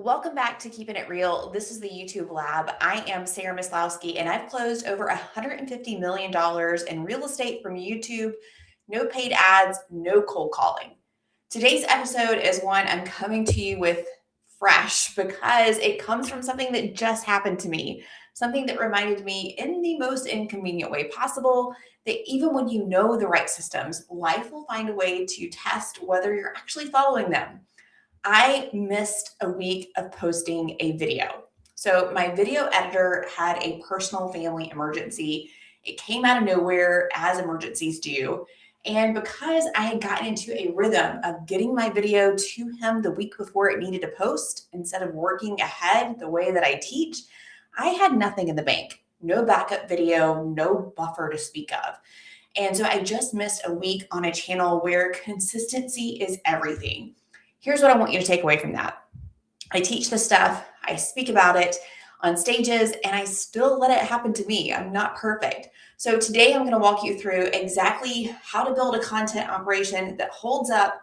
Welcome back to Keeping It Real. This is the YouTube Lab. I am Sarah Maslowski, and I've closed over $150 million in real estate from YouTube. No paid ads, no cold calling. Today's episode is one I'm coming to you with fresh because it comes from something that just happened to me, something that reminded me in the most inconvenient way possible that even when you know the right systems, life will find a way to test whether you're actually following them. I missed a week of posting a video. So, my video editor had a personal family emergency. It came out of nowhere, as emergencies do. And because I had gotten into a rhythm of getting my video to him the week before it needed to post, instead of working ahead the way that I teach, I had nothing in the bank. No backup video, no buffer to speak of. And so I just missed a week on a channel where consistency is everything. Here's what I want you to take away from that. I teach this stuff, I speak about it on stages, and I still let it happen to me. I'm not perfect. So today I'm going to walk you through exactly how to build a content operation that holds up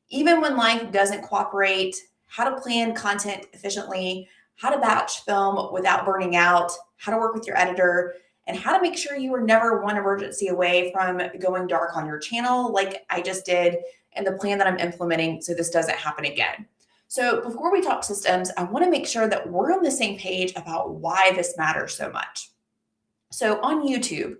even when life doesn't cooperate, how to plan content efficiently, how to batch film without burning out, how to work with your editor, and how to make sure you are never one emergency away from going dark on your channel like I just did, and the plan that I'm implementing so this doesn't happen again. So before we talk systems, I want to make sure that we're on the same page about why this matters so much. So on YouTube,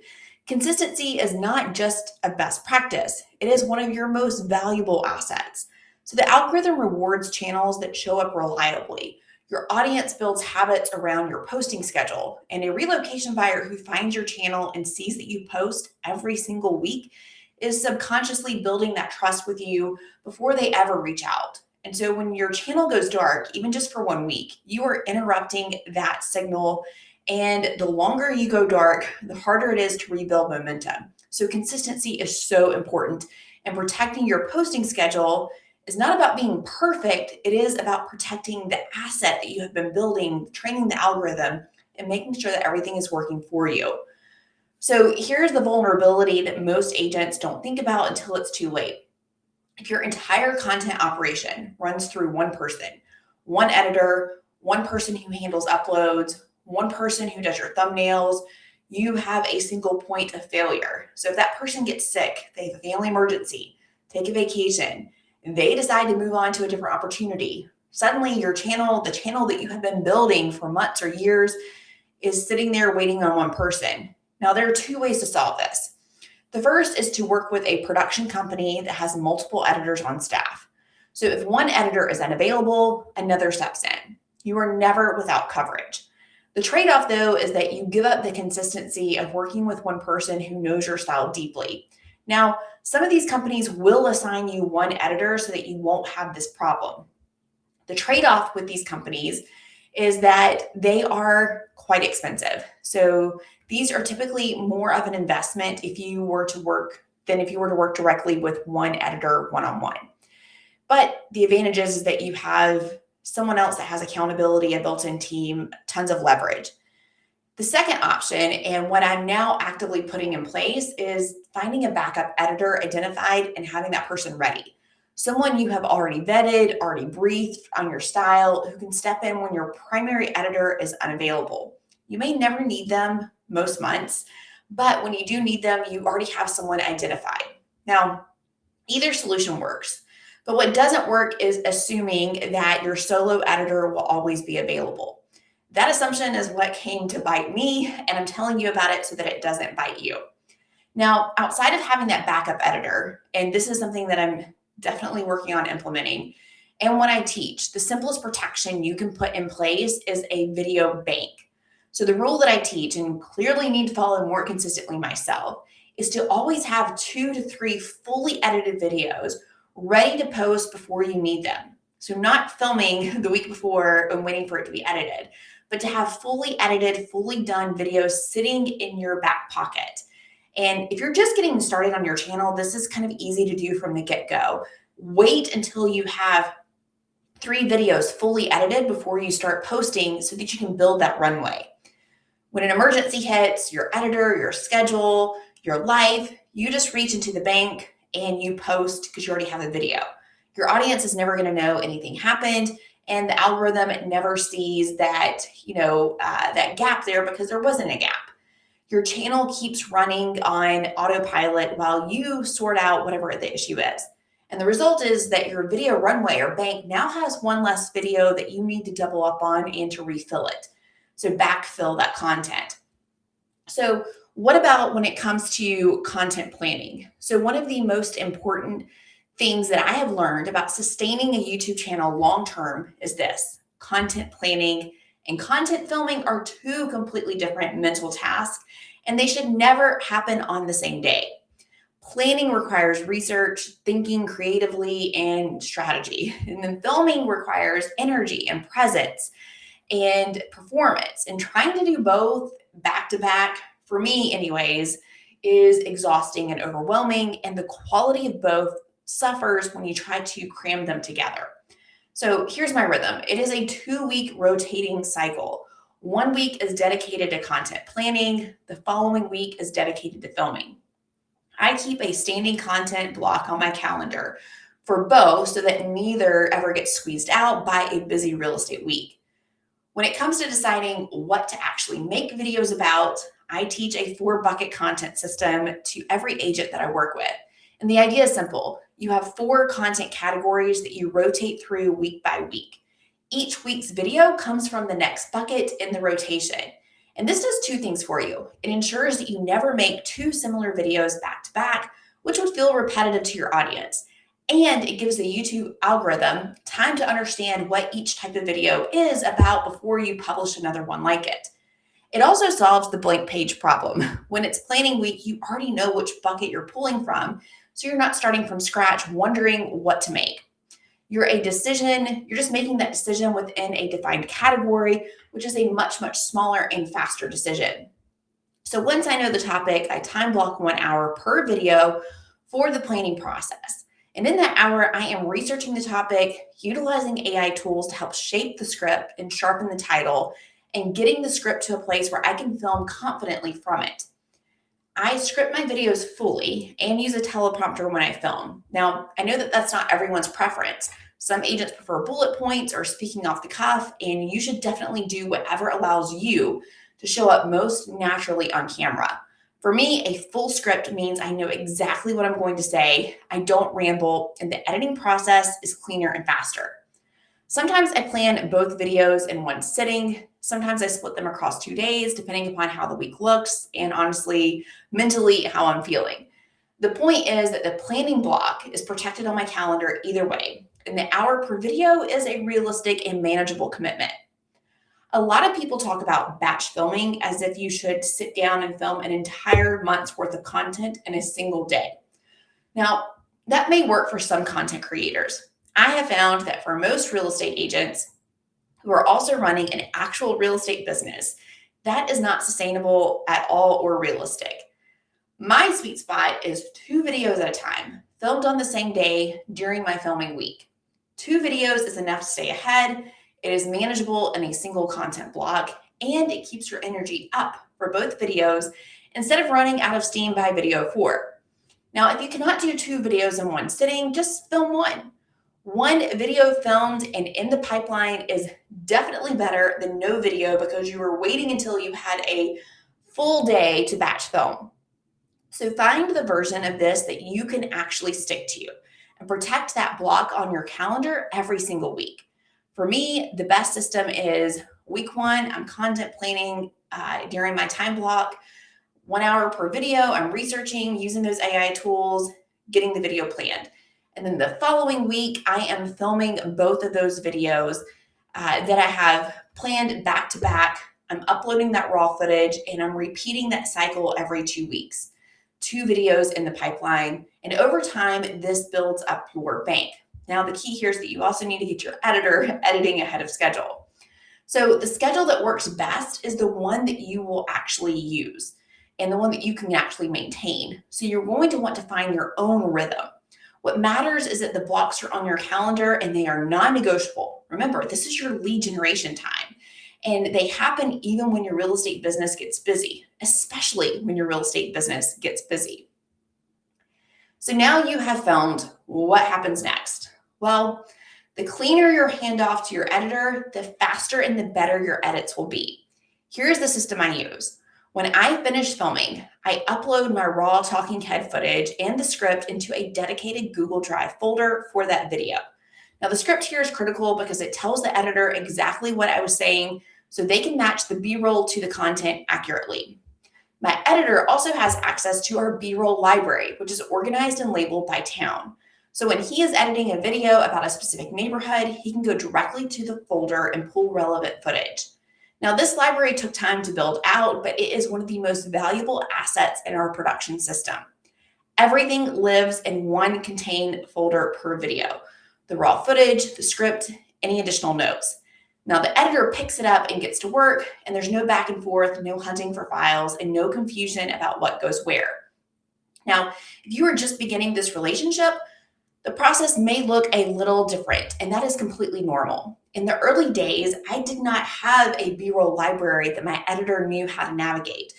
consistency is not just a best practice. It is one of your most valuable assets. So the algorithm rewards channels that show up reliably. Your audience builds habits around your posting schedule, and a relocation buyer who finds your channel and sees that you post every single week is subconsciously building that trust with you before they ever reach out. And so when your channel goes dark, even just for 1 week, you are interrupting that signal. And the longer you go dark, the harder it is to rebuild momentum. So consistency is so important. And protecting your posting schedule is not about being perfect. It is about protecting the asset that you have been building, training the algorithm, and making sure that everything is working for you. So here's the vulnerability that most agents don't think about until it's too late. If your entire content operation runs through one person, one editor, one person who handles uploads, one person who does your thumbnails, you have a single point of failure. So if that person gets sick, they have a family emergency, take a vacation, and they decide to move on to a different opportunity, suddenly your channel, the channel that you have been building for months or years, is sitting there waiting on one person. Now, there are two ways to solve this. The first is to work with a production company that has multiple editors on staff. So if one editor is unavailable, another steps in. You are never without coverage. The trade-off, though, is that you give up the consistency of working with one person who knows your style deeply. Now, some of these companies will assign you one editor so that you won't have this problem. The trade-off with these companies is that they are quite expensive. So these are typically more of an investment if you were to work than if you were to work directly with one editor one-on-one. But the advantage is that you have someone else that has accountability, a built-in team, tons of leverage. The second option, and what I'm now actively putting in place, is finding a backup editor identified and having that person ready. Someone you have already vetted, already briefed on your style, who can step in when your primary editor is unavailable. You may never need them most months, but when you do need them, you already have someone identified. Now, either solution works, but what doesn't work is assuming that your solo editor will always be available. That assumption is what came to bite me, and I'm telling you about it so that it doesn't bite you. Now, outside of having that backup editor, and this is something that I'm definitely working on implementing, and when I teach, the simplest protection you can put in place is a video bank. So the rule that I teach, and clearly need to follow more consistently myself, is to always have 2 to 3 fully edited videos ready to post before you need them. So not filming the week before and waiting for it to be edited, but to have fully edited, fully done videos sitting in your back pocket. And if you're just getting started on your channel, this is kind of easy to do from the get-go. Wait until you have 3 videos fully edited before you start posting so that you can build that runway. When an emergency hits, your editor, your schedule, your life, you just reach into the bank and you post because you already have a video. Your audience is never going to know anything happened, and the algorithm never sees that, that gap there because there wasn't a gap. Your channel keeps running on autopilot while you sort out whatever the issue is. And the result is that your video runway or bank now has one less video that you need to double up on and to refill it. So backfill that content. So what about when it comes to content planning? So one of the most important things that I have learned about sustaining a YouTube channel long-term is this: content planning and content filming are two completely different mental tasks, and they should never happen on the same day. Planning requires research, thinking creatively, and strategy. And then filming requires energy and presence and performance. And trying to do both back to back, for me, anyways, is exhausting and overwhelming. And the quality of both suffers when you try to cram them together. So here's my rhythm: it is a 2-week rotating cycle. 1 week is dedicated to content planning, the following week is dedicated to filming. I keep a standing content block on my calendar for both so that neither ever gets squeezed out by a busy real estate week. When it comes to deciding what to actually make videos about, I teach a 4-bucket content system to every agent that I work with. And the idea is simple: you have 4 content categories that you rotate through week by week. Each week's video comes from the next bucket in the rotation. And this does 2 things for you. It ensures that you never make 2 similar videos back to back, which would feel repetitive to your audience. And it gives the YouTube algorithm time to understand what each type of video is about before you publish another one like it. It also solves the blank page problem. When it's planning week, you already know which bucket you're pulling from, so you're not starting from scratch wondering what to make. You're just making that decision within a defined category, which is a much, much smaller and faster decision. So once I know the topic, I time block 1 hour per video for the planning process. And in that hour, I am researching the topic, utilizing AI tools to help shape the script and sharpen the title, and getting the script to a place where I can film confidently from it. I script my videos fully and use a teleprompter when I film. Now, I know that that's not everyone's preference. Some agents prefer bullet points or speaking off the cuff, and you should definitely do whatever allows you to show up most naturally on camera. For me, a full script means I know exactly what I'm going to say, I don't ramble, and the editing process is cleaner and faster. Sometimes I plan both videos in one sitting. Sometimes I split them across 2 days, depending upon how the week looks and honestly, mentally, how I'm feeling. The point is that the planning block is protected on my calendar either way, and the hour per video is a realistic and manageable commitment. A lot of people talk about batch filming as if you should sit down and film an entire month's worth of content in a single day. Now, that may work for some content creators. I have found that for most real estate agents who are also running an actual real estate business, that is not sustainable at all or realistic. My sweet spot is 2 videos at a time, filmed on the same day during my filming week. 2 videos is enough to stay ahead. It is manageable in a single content block, and it keeps your energy up for both videos instead of running out of steam by video 4. Now, if you cannot do 2 videos in one sitting, just film one. One video filmed and in the pipeline is definitely better than no video because you were waiting until you had a full day to batch film. So find the version of this that you can actually stick to and protect that block on your calendar every single week. For me, the best system is week 1, I'm content planning during my time block, 1 hour per video. I'm researching, using those AI tools, getting the video planned. And then the following week, I am filming both of those videos that I have planned back to back. I'm uploading that raw footage and I'm repeating that cycle every 2 weeks. 2 videos in the pipeline. And over time, this builds up your bank. Now, the key here is that you also need to get your editor editing ahead of schedule. So the schedule that works best is the one that you will actually use and the one that you can actually maintain. So you're going to want to find your own rhythm. What matters is that the blocks are on your calendar and they are non-negotiable. Remember, this is your lead generation time. And they happen even when your real estate business gets busy, especially when your real estate business gets busy. So now you have filmed, what happens next? Well, The cleaner your handoff to your editor, the faster and the better your edits will be. Here's the system I use. When I finish filming, I upload my raw talking head footage and the script into a dedicated Google Drive folder for that video. Now, the script here is critical because it tells the editor exactly what I was saying so they can match the B-roll to the content accurately. My editor also has access to our B-roll library, which is organized and labeled by town. So when he is editing a video about a specific neighborhood, he can go directly to the folder and pull relevant footage. Now, this library took time to build out, but it is one of the most valuable assets in our production system. Everything lives in one contained folder per video: the raw footage, the script, any additional notes. Now, the editor picks it up and gets to work, and there's no back and forth, no hunting for files, and no confusion about what goes where. Now, if you are just beginning this relationship, the process may look a little different, and that is completely normal. In the early days, I did not have a B-roll library that my editor knew how to navigate.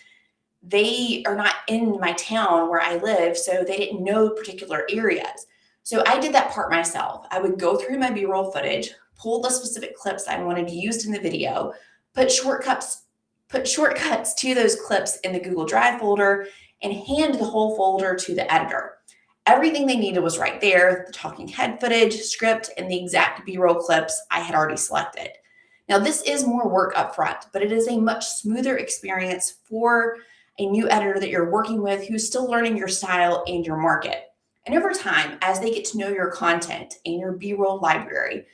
They are not in my town where I live, so they didn't know particular areas. So I did that part myself. I would go through my B-roll footage, pull the specific clips I wanted used in the video, put shortcuts to those clips in the Google Drive folder, and hand the whole folder to the editor. Everything they needed was right there: the talking head footage, script, and the exact B-roll clips I had already selected. Now, this is more work up front, but it is a much smoother experience for a new editor that you're working with who's still learning your style and your market. And over time, as they get to know your content and your B-roll library,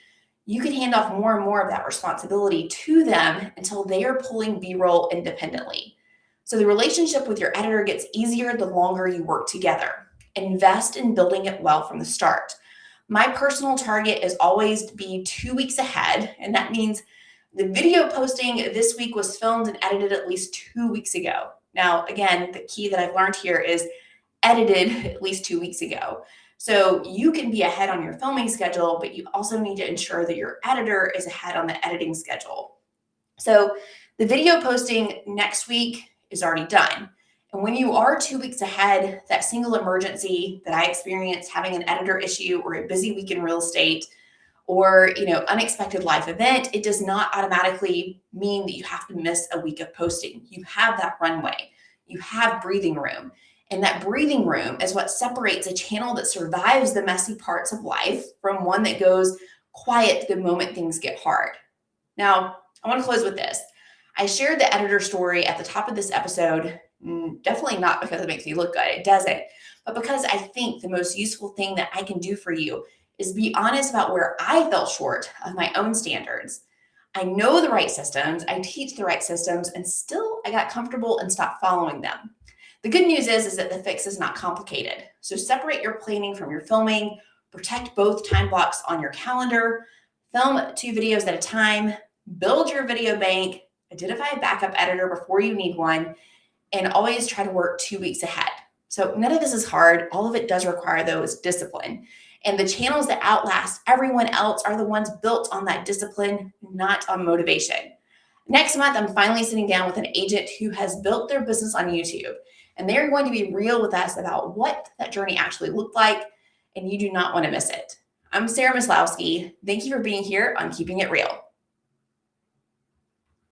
you can hand off more and more of that responsibility to them until they are pulling B-roll independently. So the relationship with your editor gets easier the longer you work together. Invest in building it well from the start. My personal target is always to be 2 weeks ahead, and that means the video posting this week was filmed and edited at least 2 weeks ago. Now, again, the key that I've learned here is edited at least 2 weeks ago. So you can be ahead on your filming schedule, but you also need to ensure that your editor is ahead on the editing schedule. So the video posting next week is already done. And when you are 2 weeks ahead, that single emergency that I experienced, having an editor issue or a busy week in real estate, or unexpected life event, it does not automatically mean that you have to miss a week of posting. You have that runway. You have breathing room. And that breathing room is what separates a channel that survives the messy parts of life from one that goes quiet the moment things get hard. Now, I want to close with this. I shared the editor story at the top of this episode, definitely not because it makes me look good. It doesn't. But because I think the most useful thing that I can do for you is be honest about where I fell short of my own standards. I know the right systems, I teach the right systems, and still I got comfortable and stopped following them. The good news is that the fix is not complicated. So separate your planning from your filming, protect both time blocks on your calendar, film 2 videos at a time, build your video bank, identify a backup editor before you need one, and always try to work 2 weeks ahead. So none of this is hard. All of it does require, though, is discipline. And the channels that outlast everyone else are the ones built on that discipline, not on motivation. Next month, I'm finally sitting down with an agent who has built their business on YouTube. And they're going to be real with us about what that journey actually looked like, and you do not want to miss it. I'm Sarah Maslowski. Thank you for being here on Keeping It Real.